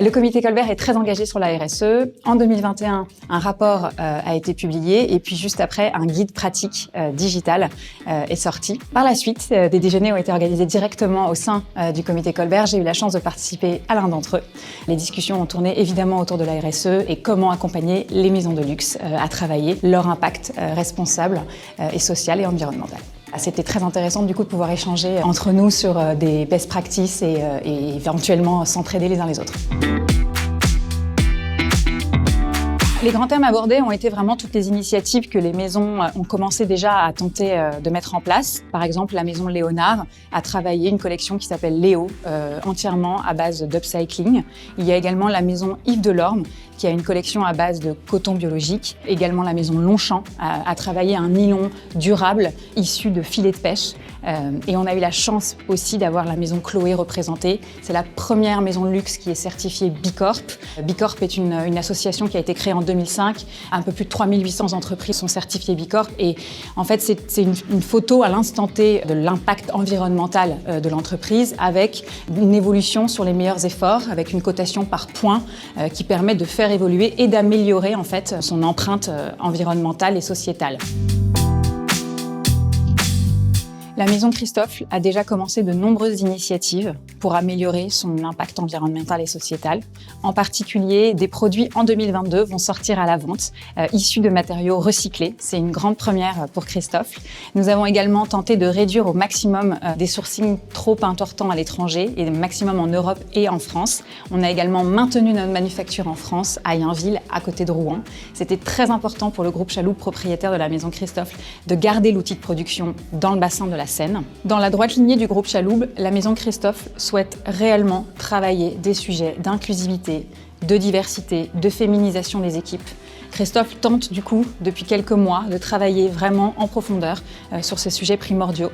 Le comité Colbert est très engagé sur la RSE. En 2021, un rapport a été publié et puis juste après, un guide pratique digital est sorti. Par la suite, des déjeuners ont été organisés directement au sein du comité Colbert. J'ai eu la chance de participer à l'un d'entre eux. Les discussions ont tourné évidemment autour de la RSE et comment accompagner les maisons de luxe à travailler leur impact responsable et social et environnemental. C'était très intéressant du coup de pouvoir échanger entre nous sur des best practices et éventuellement s'entraider les uns les autres. Les grands thèmes abordés ont été vraiment toutes les initiatives que les maisons ont commencé déjà à tenter de mettre en place. Par exemple, la maison Léonard a travaillé une collection qui s'appelle Léo, entièrement à base d'upcycling. Il y a également la maison Yves Delorme qui a une collection à base de coton biologique. Également la maison Longchamp a travaillé un nylon durable issu de filets de pêche. Et on a eu la chance aussi d'avoir la maison Chloé représentée. C'est la première maison de luxe qui est certifiée Bicorp. Bicorp est une association qui a été créée en 2005. Un peu plus de 3800 entreprises sont certifiées Bicorp. Et en fait, c'est une photo à l'instant T de l'impact environnemental de l'entreprise avec une évolution sur les meilleurs efforts, avec une cotation par points qui permet de faire évoluer et d'améliorer en fait son empreinte environnementale et sociétale. La maison Christophe a déjà commencé de nombreuses initiatives pour améliorer son impact environnemental et sociétal. En particulier, des produits en 2022 vont sortir à la vente, issus de matériaux recyclés. C'est une grande première pour Christophe. Nous avons également tenté de réduire au maximum des sourcings trop importants à l'étranger et maximum en Europe et en France. On a également maintenu notre manufacture en France, à Yainville, à côté de Rouen. C'était très important pour le groupe Chaloub, propriétaire de la maison Christophe, de garder l'outil de production dans le bassin de la Seine. Dans la droite lignée du groupe Chaloub, la maison Christophe souhaite réellement travailler des sujets d'inclusivité, de diversité, de féminisation des équipes. Christophe tente du coup, depuis quelques mois, de travailler vraiment en profondeur sur ces sujets primordiaux.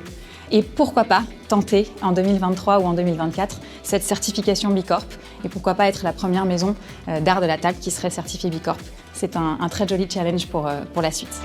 Et pourquoi pas tenter en 2023 ou en 2024 cette certification Bicorp et pourquoi pas être la première maison d'art de la table qui serait certifiée Bicorp. C'est un très joli challenge pour la suite.